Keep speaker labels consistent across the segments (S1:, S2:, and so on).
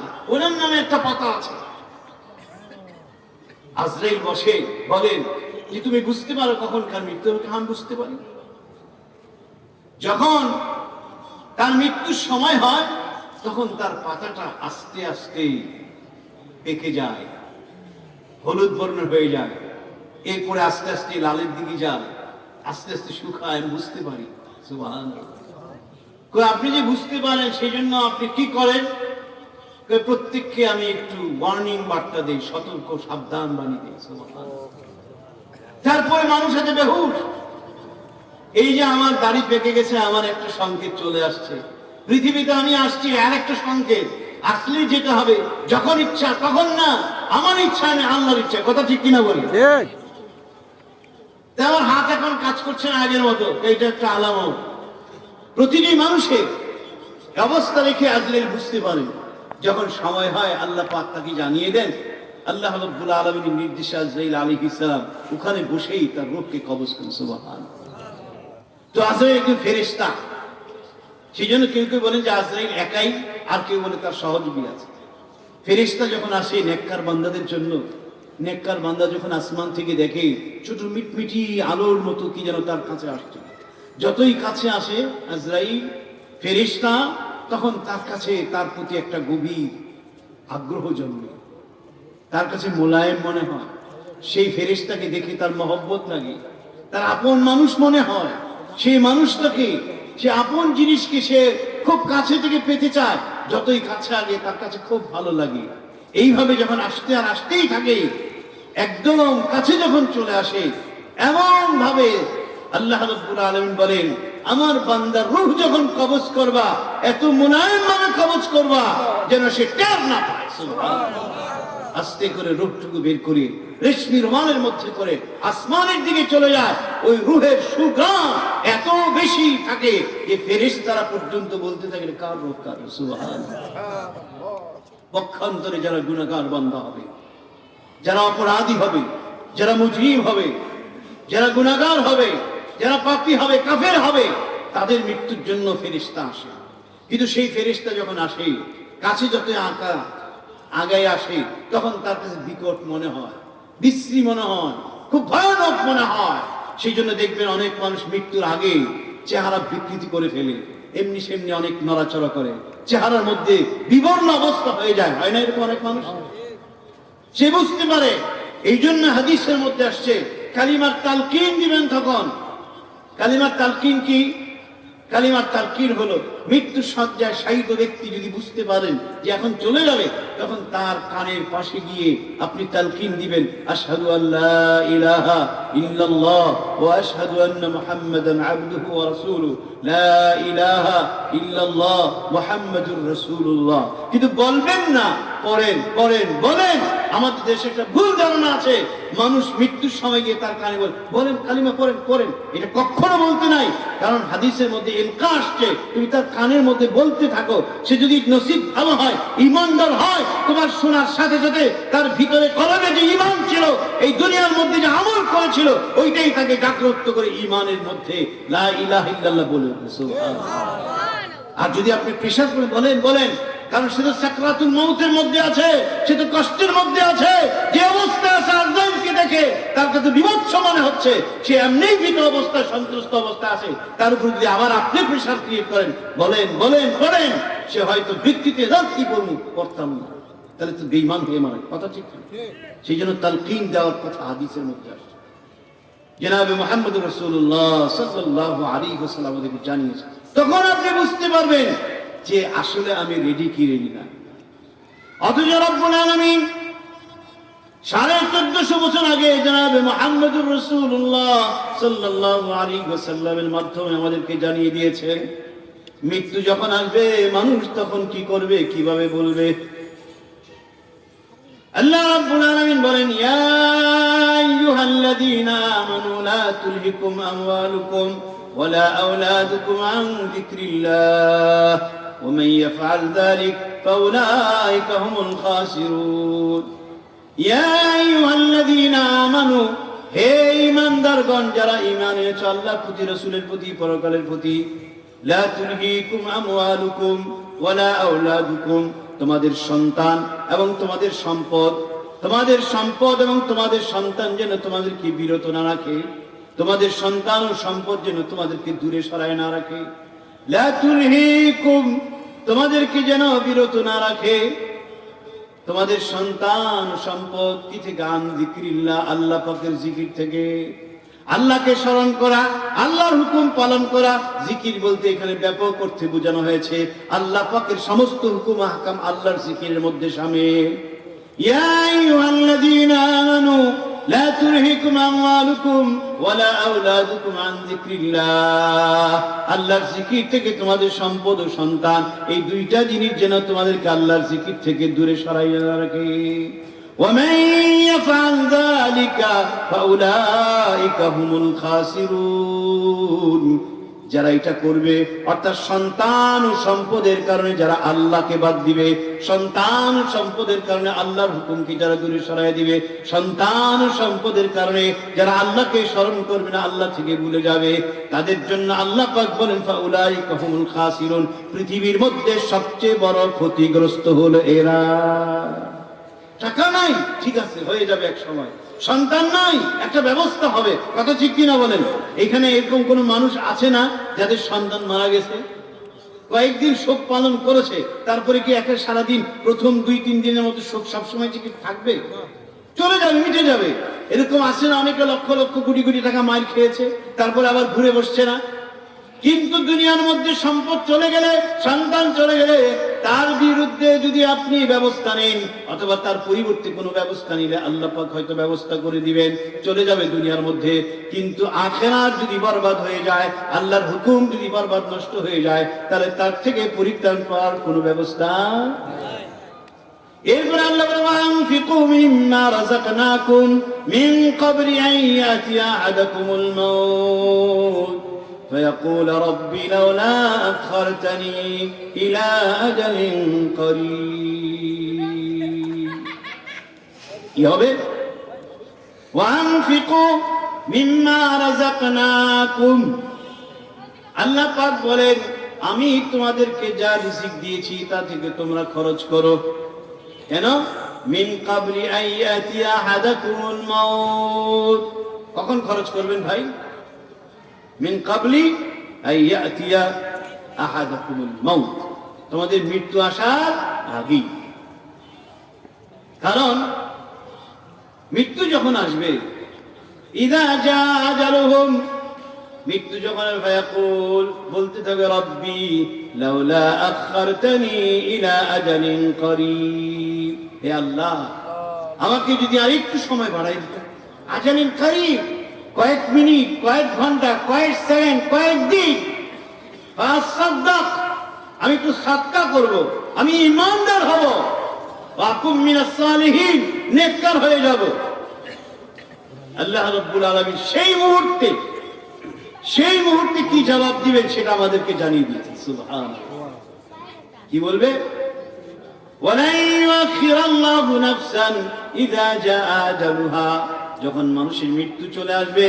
S1: আছে, ওনার নামে একটা পাতা আছে। আজরাইল বসে বলেন যে তুমি বুঝতে পারো কখনকার মৃত্যু? আমি বুঝতে পারি। যখন তার মৃত্যুর সময় হয় তখন তার পাতাটা আস্তে আস্তে পেকে যায়, হলুদ বর্ণ হয়ে যায়, এরপরে আস্তে আস্তে লালের দিকে যায়, আস্তে আস্তে শুকায়। আমি বুঝতে পারি। সুবহানাল্লাহ। আপনি যে বুঝতে পারেন সেই জন্য আপনি কি করেন? প্রত্যেককে আমি একটু ওয়ার্নিং বার্তা দিই, সতর্ক সাবধান বাণী দিই। সুবহানাল্লাহ। তারপরে মানুষ আছে বেহুশ। এই যে আমার দাড়ি পেকে গেছে, আমার একটা সংকেত চলে আসছে। পৃথিবীতে আমি আসছি আর একটা সংকেত। আসলে যেটা হবে যখন ইচ্ছা তখন না, আমার ইচ্ছা না আল্লাহর ইচ্ছা। কথা ঠিক কিনা বলি? আমার হাত এখন কাজ করছে না আগের মতো, এইটা একটা আলামত। প্রতিটি মানুষের অবস্থা রেখে আজরাইল বুঝতে পারেন। যখন সময় হয় আল্লাহ পাক তাকে জানিয়ে দেন। আল্লাহ রাব্বুল আলামিনের নির্দেশে আজরাইল আলাইহিস সালাম ওখানে বসেই তার রূহকে কবজ করেন। সুবহানাল্লাহ। তো আজরাইল একজন ফেরেশতা। সেই জন্য কেউ কেউ বলেন যে আজরাইল একাই, আর কেউ বলে তার সহযোগী আছে। ফেরেশতা যখন আসে নেককার বান্দাদের জন্য, নেককার বান্দা যখন আসমান থেকে দেখে ছোট মিটমিটি আলোর মতো কি যেন তার কাছে আসছে, যতই কাছে আসে আজরাইল ফেরেশতা, তখন তার কাছে তার প্রতি একটা গভীর আগ্রহ জন্মে, তার কাছে মোলায়েম মনে হয়। সেই ফেরেশতাকে দেখে তার মহব্বত লাগে, তার আপন মানুষ মনে হয়। সেই মানুষটাকে, সে আপন জিনিসকে সে খুব কাছে থেকে পেতে চায়। যতই কাছে আগে তার কাছে খুব ভালো লাগে। এইভাবে যখন আসতে আর আসতেই থাকে, একদম কাছে যখন চলে আসে, এমন ভাবে আল্লাহ রাব্বুল আলামিন বলেন, আমার বান্দার রূহ যখন কবজ করবা এত মুলায়েম ভাবে কবজ করবা যেন সে টের না পায়। সুবহানাল্লাহ। আস্তে করে রূহটুকু বের করে রেশমি রুমালের মধ্যে করে আসমানের দিকে চলে যায়। ওই রূহের সুঘ্রাণ এত বেশি থাকে যে ফেরেশতারা পর্যন্ত বলতে থাকে কার রূহ, কার রূহ। সুবহানাল্লাহ। পক্ষান্তরে যারা গুনাহগার বান্দা হবে, যারা অপরাধী হবে, যারা মুজরিম হবে, যারা গুনাহগার হবে, যারা পাপী হবে, কাফের হবে, তাদের মৃত্যুর জন্য ফেরেশতা আসে। কিন্তু সেই ফেরেশতা যখন আসে, কাছে যত আগায় আসে, তখন তার কাছে বিকট মনে হয়, বিশ্রী মনে হয়, খুব ভয়ানক মনে হয়। সেই জন্য দেখবেন অনেক মানুষ মৃত্যুর আগে চেহারা বিকৃতি করে ফেলে, এমনি সেমনি অনেক নড়াচড়া করে, চেহারার মধ্যে বিবর্ণ অবস্থা হয়ে যায়। হয় না এরকম অনেক মানুষ? সে বুঝতে পারে। এই জন্য হাদিসের মধ্যে আসছে কালিমার তালকিন দিবেন তখন। কালিমার তালকিন কি? কালিমার তালকিন হলো মৃত্যু সজ্জায় শায়িত ব্যক্তি যদি বুঝতে পারেন যে এখন চলে যাবে, তখন তার কানের পাশে গিয়ে আপনি তালকিন দিবেন, আশহাদু আল্লা ইলাহা ইল্লাল্লাহ ওয়া আশহাদু আন্না মুহাম্মাদান আবদুহু ওয়া রাসূলুহু, লা ইলাহা ইল্লাল্লাহ মুহাম্মাদুর রাসূলুল্লাহ। কিন্তু বলবেন না, পড়েন পড়েন বলেন। আমাদের দেশে একটা ভুল ধারণা আছে, মানুষ মৃত্যুর সময় গিয়ে তার কানে বলেন কালিমা পড়েন পড়েন। এটা কখনো বলতে নাই, কারণ হাদিসের মধ্যে ইলকা আসছে, তুমি তার কানের মধ্যে বলতে থাকো। সে যদি নসিব ভালো হয়, ইমানদার হয়, তোমার শোনার সাথে সাথে তার ভিতরে কলবে যে ইমান ছিল, এই দুনিয়ার মধ্যে যে আমল করেছিল, ওইটাই তাকে জাগ্রত করে ইমানের মধ্যে লা ইলাহা ইল্লাল্লাহ বলে। সুবহানাল্লাহ। আর যদি আপনি প্রেশার করে বলেন বলেন, কারণ সে তো সাকরাতুল মউতের মধ্যে আছে, সে তো কষ্টের মধ্যে আছে, যে অবস্থায় আছে আজরাইলকে দেখে তার কাছে বিভৎস মনে হচ্ছে, সে এমনিই ভীত অবস্থায়, সন্ত্রস্ত অবস্থা আছে, তার উপর যদি আবার আপনি প্রেশার ক্রিয়েট করেন, বলেন বলেন বলেন, সে হয়তো ভিত্তিতে কি করতাম না, তাহলে তো বেঈমান হয়ে মারে। কথা ঠিক না? সেই জন্য তালকিন দেওয়ার কথা হাদিসের মধ্যে আসছে। জনাবে মুহাম্মদ রাসূলুল্লাহ সাল্লাল্লাহু আলাইহি ওয়াসাল্লাম আমাদেরকে জানিয়েছেন। তখন আপনি বুঝতে পারবেন যে আসলে আমি রেডি কি রেডি না। অথচ রব্বুল আলামিন 1450 বছর আগে জনাবে মুহাম্মদুর রাসূলুল্লাহ সাল্লাল্লাহু আলাইহি ওয়াসাল্লামের মাধ্যমে আমাদেরকে জানিয়ে দিয়েছেন মৃত্যু যখন আসবে মানুষ তখন কি করবে, কিভাবে বলবে। আল্লাহ রাব্বুল আলামিন বলেন, ইয়া আইয়ুহাল্লাযীনা আমানু লা তুলহিকুম আমওয়ালুকুম ওয়ালা আওলাদুকুম আন যিকরিল্লাহ ওয়া মান ইয়াফআল যালিক ফাউলাইকা হুমুল খাসিরুন। ইয়া আইয়ুহাল্লাযীনা আমানু, হে ঈমানদারগণ, যারা ঈমান এনেছো আল্লাহর প্রতি, রাসূলের প্রতি, পরকালের প্রতি, লা তুলহিকুম আমওয়ালুকুম ওয়ালা আওলাদুকুম, তোমাদের সন্তান এবং তোমাদের সম্পদ, তোমাদের সম্পদ এবং তোমাদের সন্তান যেন তোমাদেরকে বিরত না রাখে, তোমাদের সন্তান ও সম্পদ যেন তোমাদেরকে দূরে সরায় না রাখে। লা তুলহিকুম, তোমাদেরকে যেন বিরত না রাখে, তোমাদের সন্তান সম্পদ কি থেকে? আন যিকরিল্লাহ, আল্লাহ পাকের জিকির থেকে। আল্লাহকে স্মরণ করা, আল্লাহর হুকুম পালন করা। জিকির বলতে এখানে ব্যাপক অর্থে বোঝানো হয়েছে আল্লাহ পাকের সমস্ত হুকুম আহকাম আল্লাহর জিকিরের মধ্যে শামিল। ইয়া আইয়ুহাল্লাযীনা আমানু লা তুলহিকুম আমওয়ালুকুম ওয়ালা আওলাদুকুম আন যিকরিল্লাহ, আল্লাহর জিকির থেকে তোমাদের সম্পদ ও সন্তান, এই দুইটা জিনিস যেন তোমাদেরকে আল্লাহর জিকির থেকে দূরে সরাইয়া রাখে। ومن يفعل ذلك فأولئك هم الخاسرون, যারা এটা করবে অর্থাৎ সন্তান ও সম্পদের কারণে যারা আল্লাহকে বাদ দিবে, সন্তান ও সম্পদের কারণে আল্লাহর হুকুমকে যারা দূরে সরাই দিবে, সন্তান ও সম্পদের কারণে যারা আল্লাহকে স্মরণ করবে না, আল্লাহ থেকে ভুলে যাবে, তাদের জন্য আল্লাহ পাক বলেন ফাউলাইকা হুমুল খাসিরুন, পৃথিবীর মধ্যে সবচেয়ে বড় ক্ষতিগ্রস্ত হলো এরা। টাকা নাই, ঠিক আছে, হয়ে যাবে এক সময়। সন্তান নাই, একটা ব্যবস্থা হবে। কথা ঠিক কিনা বলেন? এখানে এরকম কোন মানুষ আছে না যাদের সন্তান মারা গেছে, কয়েকদিন শোক পালন করেছে, তারপরে কি একটা সারাদিন প্রথম 2-3 দিনের মতো শোক সবসময় কি থাকবে? চলে যাবে, মিটে যাবে। এরকম আছে না অনেকে লক্ষ লক্ষ কোটি কোটি টাকা মার খেয়েছে, তারপরে আবার ঘুরে বসছে না। কিন্তু দুনিয়ার মধ্যে সম্পদ চলে গেলে, সন্তান চলে গেলে, তার বিরুদ্ধে যদি আপনি ব্যবস্থা নেন অথবা তার পরিবর্তে কোনো ব্যবস্থা নিলে আল্লাহ পাক হয়তো ব্যবস্থা করে দিবেন, চলে যাবে দুনিয়ার মধ্যে। কিন্তু আখিরাত যদি বরবাদ হয়ে যায়, আল্লাহর হুকুম যদি বরবাদ নষ্ট হয়ে যায়, তাহলে তার থেকে পরিত্রাণ পাওয়ার কোনো ব্যবস্থা নাই। এরপর আল্লাহ বলেন ওয়ানফিকু মিম্মা রাযাকনাকুম মিন ক্বাবলি আন ইয়াতিয়া আহাদাকুমুল মাউত فيقول ربي لولا أخرتني إلى أجل قريب। وأنفقوا مما رزقناكم, আল্লাহ পাক বলেন আমি তোমাদেরকে যা রিজিক দিয়েছি তা থেকে তোমরা খরচ করো। কেন? মিন ক্বাবলি আন ইয়াতিয়া আহাদাকুমুল মাউত, কখন খরচ করবেন ভাই? মিন ক্বাবলি আন ইয়াতিয়া আহাদাকুমুল মাউত, তোমাদের মৃত্যু আসার আগেই। কারণ মৃত্যু যখন আসবে, ইযা জা আজালুহুম, মৃত্যু যখন ফায়াকুল, বলতে থাকবে রব্বি লাউলা আখারতানি ইলা আজালিন করিব, হে আল্লাহ আমাকে যদি আরেকটু সময় বাড়াই দিত। আজালিন করিব, কয়েক মিনিট, কয়েক ঘন্টা, কয়েক সেকেন্ড, কয়েক দিন। ফাসাদদাক, আমি একটু সাদকা করব, আমি ঈমানদার হব, ওয়াকুম মিনাস সালিহিন, নেককার হয়ে যাব। আল্লাহ রাব্বুল আলামিন সেই মুহূর্তে কি জবাব দিবেন সেটা আমাদেরকে জানিয়ে দিয়েছেন। সুবহানাল্লাহ, কি বলবে? ওয়ালাই ইউআখিরাল্লাহু নাফসান ইযা জাআ আজালুহা, যখন মানুষের মৃত্যু চলে আসবে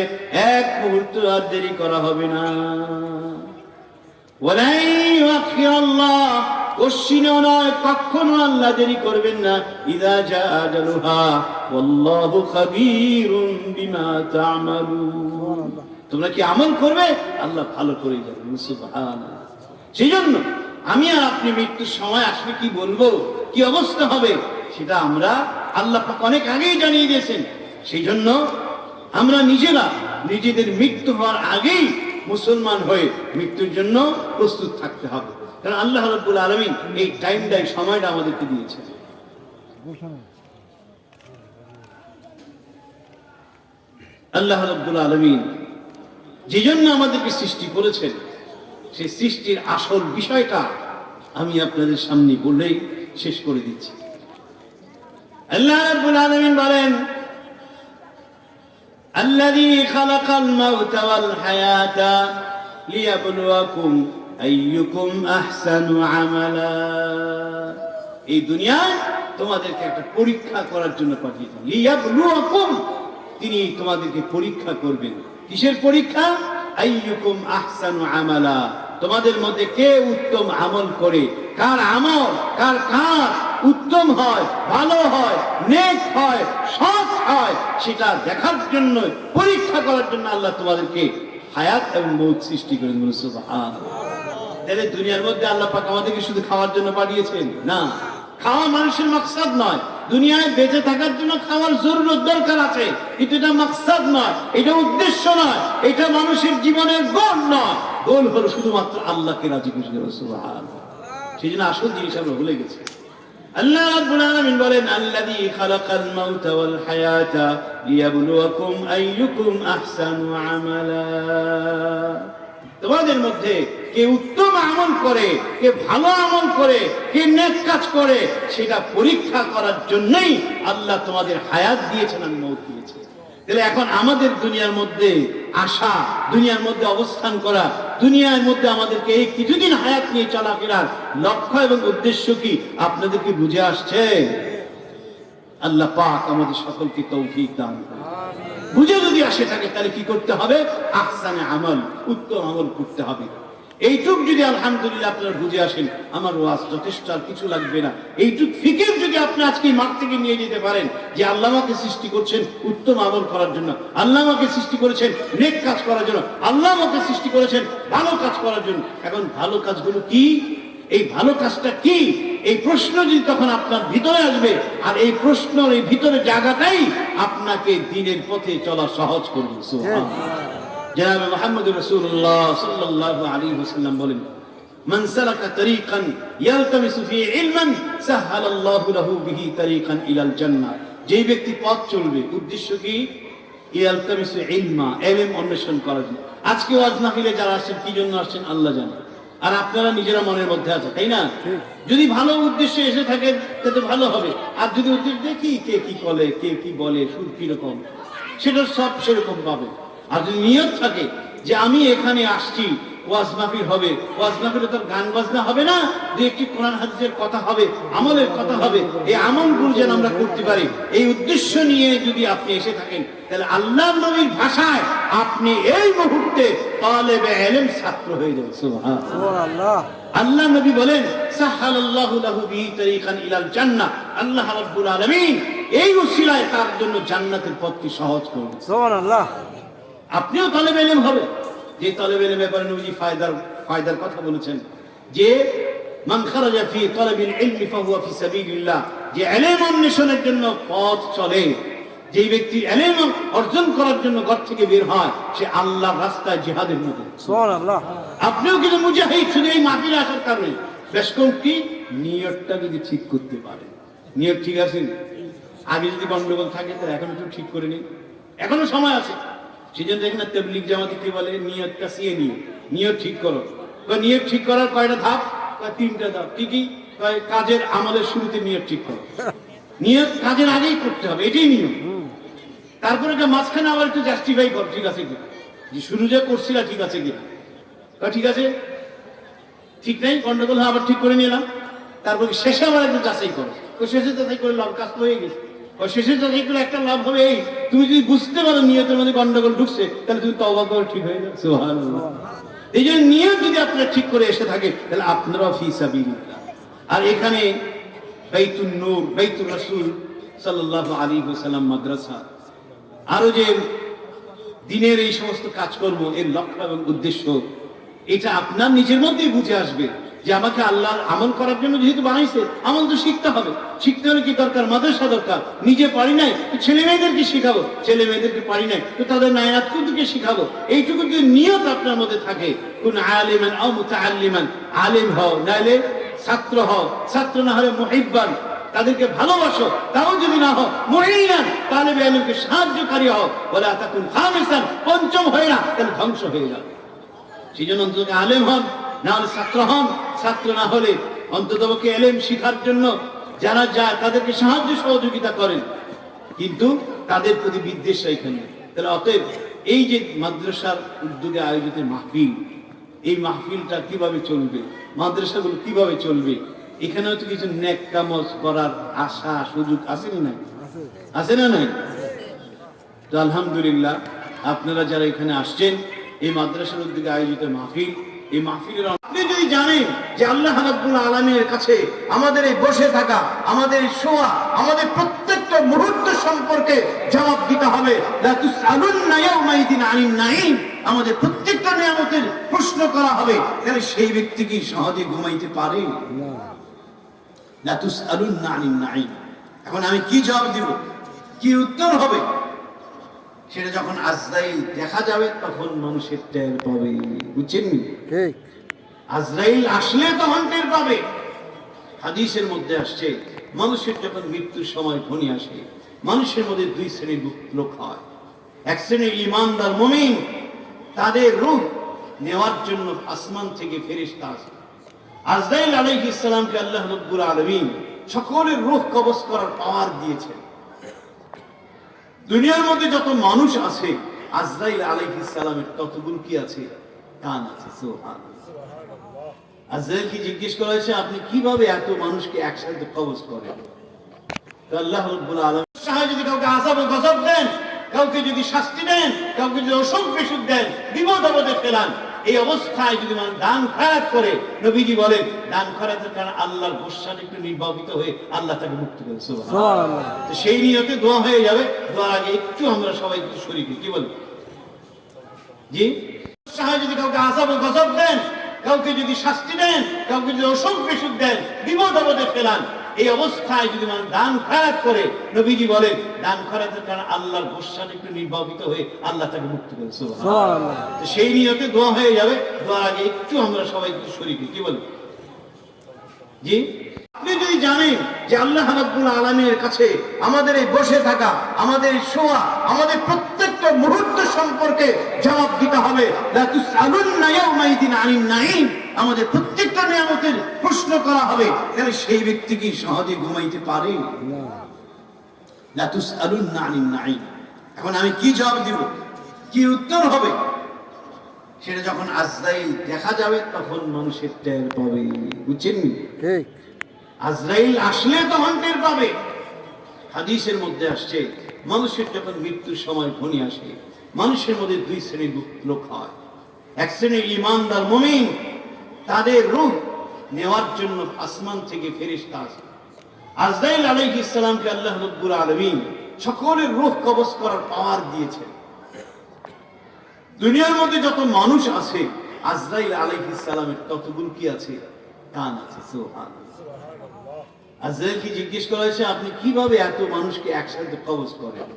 S1: এক মুহূর্ত আর দেরি করা হবে না। ওয়ালাই ইউআখিরাল্লাহ, কোশ্চিনও নয়, কখনো আল্লাহ দেরি করবেন না। ইযা জাআ আজালুহা ওয়াল্লাহু খাবীরুম বিমা তা'মালুন, তোমরা কি আমল করবে, আল্লাহ ভালো করে জানেন। সুবহানাল্লাহ। সেই জন্য আমি আর আপনি মৃত্যুর সময় আসলে কি বলবো, কি অবস্থা হবে, সেটা আমরা আল্লাহ পাক অনেক আগেই জানিয়ে দিয়েছেন। সেই জন্য আমরা নিজেরা নিজেদের মৃত্যু হওয়ার আগেই মুসলমান হয়ে মৃত্যুর জন্য প্রস্তুত থাকতে হবে। কারণ আল্লাহ রাব্বুল আলামিন এই টাইমটা, এই সময়টা আমাদেরকে দিয়েছেন। আল্লাহ রাব্বুল আলামিন যে জন্য আমাদেরকে সৃষ্টি করেছেন, সেই সৃষ্টির আসল বিষয়টা আমি আপনাদের সামনে বলেই শেষ করে দিচ্ছি। আল্লাহ রাব্বুল আলামিন বলেন আল্লাযী খালাকাল মাউতা ওয়াল হায়াতা লিয়াবলুয়াকুম আইয়ুকুম আহসানু আমালা, এই দুনিয়ায় তোমাদেরকে একটা পরীক্ষা করার জন্য পাঠিয়েছেন। লিয়াবলুয়াকুম, তিনি তোমাদেরকে পরীক্ষা করবেন। কিসের পরীক্ষা? আইয়ুকুম আহসানু আমালা, তোমাদের মধ্যে কে উত্তম আমল করে, কার আমল কার কার উত্তম হয়, ভালো হয়, নেক হয়, সৎ হয়, সেটা দেখার জন্য, পরীক্ষা করার জন্য আল্লাহ তোমাদেরকে হায়াত এবং মৌত সৃষ্টি করেন। সুবহানাল্লাহ। তাহলে দুনিয়ার মধ্যে আল্লাহ পাক আমাদেরকে শুধু খাওয়ার জন্য পাঠিয়েছেন না, খাওয়া মানুষের মাকসাদ নয়। দুনিয়ায় বেঁচে থাকার জন্য খাওয়ার জরুরত দরকার আছে, কিন্তু এটা মাকসাদ নয়, এটা উদ্দেশ্য নয়, এটা মানুষের জীবনের গোল নয়। গোল হলো শুধুমাত্র আল্লাহকে রাজি খুশি করা। সুবহানাল্লাহ। সেই জন্য আসল জিনিস আমরা ভুলে গেছি। আল্লাহ রাব্বুল আলামিন বলেন, আল্লাযী খালাকাল মাউতা ওয়াল হায়াতা লিয়াবলুয়াকুম আইয়ুকুম আহসানু আমালা। তোমাদের মধ্যে কে উত্তম আমল করে, কে ভালো আমল করে, কে নেক কাজ করে, সেটা পরীক্ষা করার জন্যই আল্লাহ তোমাদের হায়াত দিয়েছেন আর মওত দিয়েছেন। তাহলে এখন আমাদের দুনিয়ার মধ্যে আসা, দুনিয়ার মধ্যে অবস্থান করা, দুনিয়ার মধ্যে আমাদেরকে এই কিছুদিন হায়াত নিয়ে চলাফেরার লক্ষ্য এবং উদ্দেশ্য কি আপনাদেরকে বুঝে আসছে? আল্লাহ পাক আমাদের সকলকে তৌফিক দান করুন। বুঝে যদি আসে থাকে তাহলে কি করতে হবে? আহসানে আমল, উত্তম আমল করতে হবে। এইটুক যদি আলহামদুলিল্লাহ আপনারা বুঝে আসেন, আমার ওয়াজ যথেষ্ট, আর কিছু লাগবে না। এইটুক ফিকির যদি আপনি আজকে মাঠ থেকে নিয়ে যেতে পারেন যে আল্লাহ আমাকে সৃষ্টি করছেন উত্তম আমল করার জন্য, আল্লাহ আমাকে সৃষ্টি করেছেন নেক কাজ করার জন্য, আল্লাহ আমাকে সৃষ্টি করেছেন ভালো কাজ করার জন্য। এখন ভালো কাজগুলো কি, এই ভালো কাজটা কি, এই প্রশ্ন যদি তখন আপনার ভিতরে আসবে, আর এই প্রশ্ন এই ভিতরে জায়গাটাই আপনাকে দ্বীনের পথে চলা সহজ করবে। সুবহানাল্লাহ। জনাব মুহাম্মদুর রাসূলুল্লাহ সাল্লাল্লাহু আলাইহি ওয়াসাল্লাম বলেন, মান সালাকা তরিকান ইয়ালতামিসু ফি ইলমান সাহালাল্লাহু লাহু বিহি তরিকান ইলাল জান্নাহ। যেই ব্যক্তি পথ চলবে, উদ্দেশ্য কি? ইয়ালতামিসু ইলমা, ইলম অন্বেষণ করার জন্য। আজকে ওয়াজ মাহফিলে যারা আসছেন কি জন্য আসছেন আল্লাহ জানে, আর আপনারা নিজেরা মনের মধ্যে আছে, তাই না? যদি ভালো উদ্দেশ্যে এসে থাকেন তাতে ভালো হবে। আর যদি উদ্দেশ্য দেখি কে কি বলে, কে কি বলে, সুর কিরকম, সেটা সব সেরকম পাবে। আর যদি নিয়ত থাকে যে আমি এখানে আসছি, ওয়াজ মাহফিল হবে, ওয়াজ মাহফিলে তো গান বাজনা হবে না, যে একটি কোরআন হাদিসের কথা হবে, আমলের কথা হবে, এই আমলগুলো যেন আমরা করতে পারি, এই উদ্দেশ্য নিয়ে যদি আপনি এসে থাকেন, তাহলে আল্লাহর নবীর ভাষায় আপনি এই মুহূর্তে তালেবে ইলম, ছাত্র হয়ে যাবেন। সুবহানাল্লাহ। আল্লাহ নবী বলেন, সাহালাল্লাহু লাহু বিহি তরিকান ইলাল জান্নাহ। আল্লাহ রাব্বুল আলামিন এই উসিলায় তার জন্য জান্নাতের পথকে সহজ করবেন। সুবহানাল্লাহ। আপনিও তালেবে ইলম হবে, যে তালেবে ইলমের ব্যাপারে নবীজি ফায়দার কথা বলেছেন, যে মান খারাজা ফি তালাবিল ইলমি ফাহুয়া ফি সাবিলিল্লাহ, যে ইলম অন্বেষণের জন্য পথ চলে, যেই ব্যক্তি ইলম অর্জন করার জন্য ঘর থেকে বের হয়, সে আল্লাহর রাস্তায় জিহাদের মতো। সুবহানাল্লাহ। আপনিও কিন্তু মুজাহিদ, শুধু এই মাহফিলে আসার কারণে। বেশ কম কি, নিয়তটা যদি ঠিক করতে পারেন। নিয়ত ঠিক আছে, আগে যদি গন্ডগোল থাকে তাহলে এখন একটু ঠিক করে নিন, এখনো সময় আছে। সেই জন্য দেখেন না তাবলীগ জামাতে কি বলে, নিয়তটা সিয়ে নিও, নিয়ত ঠিক করো। নিয়ত ঠিক করার কয়টা ধাপ? তিনটা ধাপ। কি কি? কাজের আমলের শুরুতে নিয়ত ঠিক করো। নিয়ত কাজের আগেই করতে হবে, এটাই নিয়ম। তারপরে মাঝখানে আবার একটু জাস্টিফাই করো, ঠিক আছে কি, যে শুরু যে করছিলা ঠিক আছে কি, ঠিক আছে, ঠিক নাই, গন্ডগোল আবার ঠিক করে নিলাম। তারপর শেষে আবার একটু যাচাই করো, শেষে যাচাই করে লাভ, কাজ তো হয়ে গেছে। শেষে যাচাই করে একটা লাভ হবে এই, তুমি যদি বুঝতে পারো নিয়তের মধ্যে গন্ডগোল ঢুকছে, তাহলে তুমি তওবা করে ঠিক হয়ে যাবে। সুবহানাল্লাহ। এই জন্য নিয়ত যদি আপনারা ঠিক করে এসে থাকে, তাহলে আপনারা ফি সাবিলিল্লাহ। আর এখানে বাইতুন নূর, বাইতুর রাসূল সাল্লাল্লাহু আলাইহি ওয়াসাল্লাম মাদ্রাসা, আরো যে দিনের এই সমস্ত কাজকর্ম, এর লক্ষ্য এবং উদ্দেশ্য, এটা আপনার নিজের মধ্যেই বুঝে আসবে যে আমাকে আল্লাহর আমল করার জন্য যেহেতু বানাইছে, আমল তো শিখতে হবে। শিখতে হলে কি দরকার? মাদ্রাসা দরকার। নিজে পারি নাই তো ছেলে মেয়েদেরকে শিখাবো, ছেলে মেয়েদেরকে পারি নাই তো তাদের নায়াতকুকে শিখাবো। এইটুকু যদি নিয়ত আপনার মধ্যে থাকে, কোন আলিমান আও মুতাআল্লিমান, আলিম হও নাহলে ছাত্র হও, ছাত্র না হলে মুহিব্বান, তাদেরকে ভালোবাসো, তাও যদি না হও মুঈনান, তালেবে ইলমকে সাহায্যকারী হও, ওয়ালা তাকুন খামিসান, পঞ্চম হয় না তাহলে ধ্বংস হয়ে যাবে। সেই জন্য অন্তত আলেম হন, না হলে ছাত্র হন, ছাত্র না হলে অন্ততপক্ষে ইলম শিখার জন্য যারা যায় তাদেরকে সাহায্য সহযোগিতা করেন, কিন্তু তাদের প্রতি বিদ্বেষ এখানে। তাহলে অতএব এই যে মাদ্রাসার উদ্যোগে আয়োজিত মাহফিল, এই মাহফিলটা কিভাবে চলবে, মাদ্রাসাগুলো কিভাবে চলবে, এখানেও তো কিছু নেক কাজ করার আশা সুযোগ আছে না নাই? আছে না নাই? তো আলহামদুলিল্লাহ আপনারা যারা এখানে আসছেন, এই মাদ্রাসার উদ্যোগে আয়োজিত মাহফিল, এই মাহফিলের আপনি যদি জানেন যে আল্লাহ রাব্বুল আলামিনের কাছে আমাদের এই বসে থাকা, আমাদের এই শোয়া, আমাদের প্রত্যেকটা মুহূর্ত সম্পর্কে জবাব দিতে হবে, লা তুসআলুন্না ইয়াওমাইদিন আনিন নাঈম, আমাদের প্রত্যেকটা নিয়ামতের প্রশ্ন করা হবে, তাহলে সেই ব্যক্তি কি সহজে ঘুমাইতে পারে? না। লা তুসআলুন্না আনিন নাঈম। এখন আমি কি জবাব দিব, কি উত্তর হবে, সেটা যখন আজরাইল দেখা যাবে তখন মানুষের টের পাবে। বুঝছেন? ঠিক। আজরাইল আসলে তখন টের পাবে। হাদিসের মধ্যে আসছে, মানুষের যখন মৃত্যুর সময় ঘনিয়ে আসে, মানুষের মধ্যে দুই শ্রেণীর লোক হয়। এক শ্রেণীর ঈমানদার মুমিন, তাদের রূহ নেওয়ার জন্য আসমান থেকে ফেরেশতা আসে। আজরাইল আলাইহিস সালামকে আল্লাহ রাব্বুল আলামিন সকলের রূহ কবজ করার পাওয়ার দিয়েছেন। দুনিয়ার মধ্যে যত মানুষ আছে, আজরাইল আলাইহিস সালামের ততগুলো কি আছে? কান আছে। সুবহানাল্লাহ। আজরাইল কি জিজ্ঞেস করা হয়েছে, আপনি কিভাবে এত মানুষকে একসাথে কবজ করেন? তো আল্লাহ রাব্বুল আলামিন সাহায্য যদি কাউকে আযাব ও গজব দেন, কাউকে যদি শাস্তি দেন, কাউকে যদি অসুখ বিসুখ দেন, বিপদ আপদে ফেলান, এই অবস্থায় যদি মানুষ দান খয়রাত করে, নবীজি বলেন দান খয়রাতের কারণে আল্লাহর গোসাটা একটু নির্বাপিত হয়ে আল্লাহ তাকে মুক্তি দেন। সুবহানাল্লাহ। তো সেই নিয়তে দোয়া হয়ে যাবে। দোয়ার আগে একটু আমরা সবাই একটু শরীক কি বলি? জি। সাহায্য যদি কাউকে আযাব ও গজব দেন, কাউকে যদি শাস্তি দেন, কাউকে যদি অসুখ বিসুখ দেন, বিপদ আপদে ফেলান, এই অবস্থায় যদি মানুষ দান খয়রাত করে, নবীজি বলেন দান খয়রাতের কারণে আল্লাহর গোসাটা একটু নির্বাপিত হয়ে আল্লাহ তাকে মুক্তি দেন। সুবহানাল্লাহ। তো সেই নিয়তে দোয়া হয়ে যাবে। দোয়ার আগে একটু আমরা সবাই একটু শরীক কি বলি? জি। আপনি যদি জানেন যে আল্লাহ রাব্বুল আলামিনের কাছে আমাদের এই বসে থাকা, আমাদের এই শোয়া, আমাদের প্রত্যেকটা মুহূর্ত সম্পর্কে জবাব দিতে হবে, লা তুসআলুন্না ইয়াওমাইদিন আনিন নাঈম, আমাদের প্রত্যেকটা নিয়ামতের প্রশ্ন করা হবে, তাহলে সেই ব্যক্তি কি সহজে ঘুমাইতে পারে? না। লা তুসআলুন্না আনিন নাঈম। এখন আমি কি জবাব দিব, কি উত্তর হবে, সেটা যখন আজরাইল দেখা যাবে তখন মানুষের টের পাবে। বুঝছেন? ঠিক। আজরাইল আসলে তখন টের পাবে। হাদিসের মধ্যে আসছে, মানুষের যখন মৃত্যুর সময় ঘনিয়ে আসে, মানুষের মধ্যে দুই শ্রেণীর লোক হয়। এক শ্রেণীর ঈমানদার মুমিন, তাদের রূহ নেওয়ার জন্য আসমান থেকে ফেরেশতা আসে। আজরাইল আলাইহিস সালামকে আল্লাহ রাব্বুল আলামিন সকলের রূহ কবজ করার পাওয়ার দিয়েছেন। দুনিয়ার মধ্যে যত মানুষ আছে, আজরাইল আলাইহিস সালামের ততগুলো কি আছে? কান আছে। সুবহানাল্লাহ। আজরাইল কি জিজ্ঞেস করা হয়েছে, আপনি কিভাবে এত মানুষকে একসাথে কবজ করেন?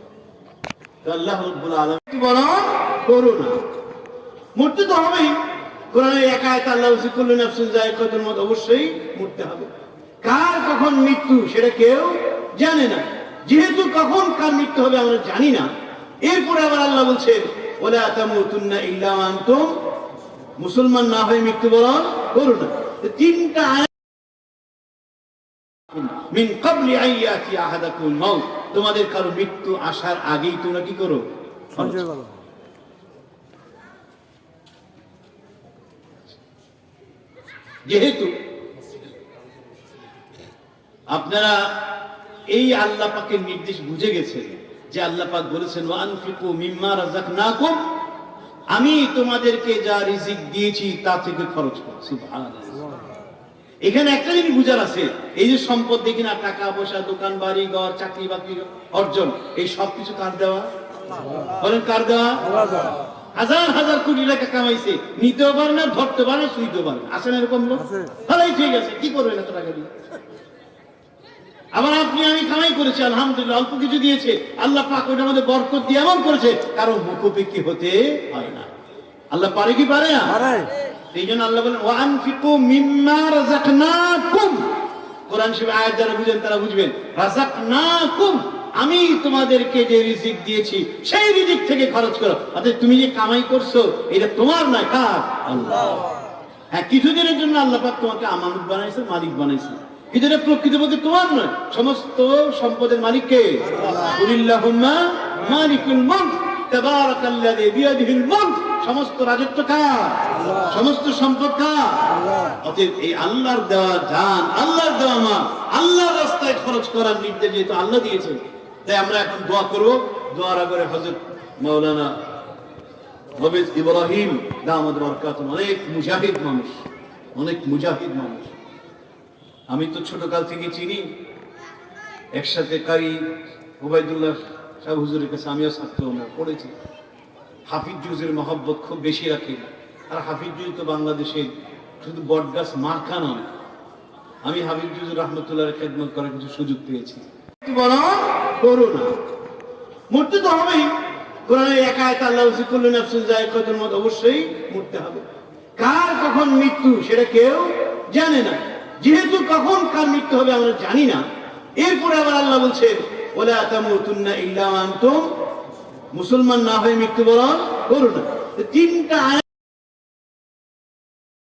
S1: তো আল্লাহ রাব্বুল আলামিন বলেন, করো না, মরতে তো হবেই। কোরআনের এক আয়াত আল্লাহ বলেছে, কুল্লু নাফসিন যায়কাতুল মউত, অবশ্যই মরতে হবে। কার কখন মৃত্যু সেটা কেউ জানে না। যেহেতু কখন কার মৃত্যু হবে আমরা জানি না, এরপরে আবার আল্লাহ বলছেন, ওয়ালা তামুতুন্না ইল্লা ওয়া আনতুম, মুসলমান না হয়ে মৃত্যুবরণ করো না। তিনটা মিন ক্বাবলি আইয়াতি আহাদাকুল মাউত, তোমাদের কারো মৃত্যু আসার আগেই তোমরা কি করো? সঞ্চয় করো। যেহেতু আপনারা এই আল্লাহ পাকের নির্দেশ বুঝে গেছেন যে আল্লাহ পাক বলেছেন, ওয়া আনফিকু মিম্মা রাযাকনাকুম, আমি তোমাদেরকে যা রিজিক দিয়েছি তা থেকে খরচ করো। সুবহানাল্লাহ। এখানে একটা জিনিস বুঝার আছে, এই যে সম্পদ দেখি না, টাকা পয়সা, দোকান বাড়ি ঘর, চাকরি বাকরি অর্জন, এই সব কিছু কার দেওয়া? বলেন কার দেওয়া? হাজার হাজার কোটি টাকা কামাইছে, নিতেও পারে না, ধরতে পারে না, শুইতেও পারে না। আসেন এরকম লোক? তাহলেই ঠিক আছে, কি করবেন এত টাকা দিয়ে? আবার আপনি আমি কামাই করেছি, আলহামদুলিল্লাহ, অল্প কিছু দিয়েছে, আল্লাহ পাক ওইটার মধ্যে বরকত দিয়ে এমন করেছে, কারো মুখোপেক্ষী হতে হয় না। আল্লাহ পারে কি পারে না? এই জন্য আল্লাহ বলেন, ওয়া আনফিকু মিম্মা রাযাকনাকুম। কোরআন শরীফ আয়াত যারা বুঝেন তারা বুঝবেন, রাযাকনাকুম, আমি তোমাদেরকে যে রিজিক দিয়েছি সেই রিজিক থেকে খরচ করো। অর্থাৎ তুমি যে কামাই করছো এটা তোমার না, কার? আল্লাহ। হ্যাঁ, কিছুদিনের জন্য আল্লাহ পাক তোমাকে আমানত বানাইছে, মালিক বানাইছে, কিন্তু এটা প্রকৃতপক্ষে তোমার নয়। সমস্ত সম্পদের মালিক কে? কুলিল্লাহুম্মা মালিকুল মুলক তাবারাকাল্লাযী বিয়াদিহিল মুলক। সমস্ত রাজত্ব কার? সমস্ত সম্পদ কার? অতএব এই আল্লাহর দেওয়া জান, আল্লাহর দেওয়া মাল, আল্লাহর রাস্তায় খরচ করার নির্দেশ যেহেতু আল্লাহ দিয়েছেন, তাই আমরা এখন দোয়া করব। দোয়ার আগে হযরত মাওলানা হাফেজ ইব্রাহিম দামাত বরকাতুহ অনেক মুজাহিদ মানুষ, অনেক মুজাহিদ মানুষ। আমি তো ছোটকাল থেকে চিনি, একসাথে কারি ওবায়দুল্লাহ সাহেব হুজুরের কাছে আমিও ছাত্র পড়েছি। হাফিজ জুজের মহব্বত খুব বেশি রাখে, আর হাফিজ জুজ তো বাংলাদেশে শুধু বটগাছ মার্কা নয়। আমি হাফিজ জুজুর রহমতুল্লাহর খেদমত করার কিছু সুযোগ পেয়েছি। করোনা মরতে তো হবেই, কোরআনের এক আয়াত আল্লাহ বলেছে কুল্লু নাফসিন যায়কাতুল মউত, অবশ্যই মরতে হবে। কার কখন মৃত্যু সেটা কেউ জানে না। যেহেতু কখন কার মৃত্যু হবে আমরা জানি না, এরপরে আবার আল্লাহ বলছেন ওয়ালা তামুতুন্না ইল্লা ওয়া আনতুম, মুসলমান না হয়ে মৃত্যুবরণ করো না। তিনটা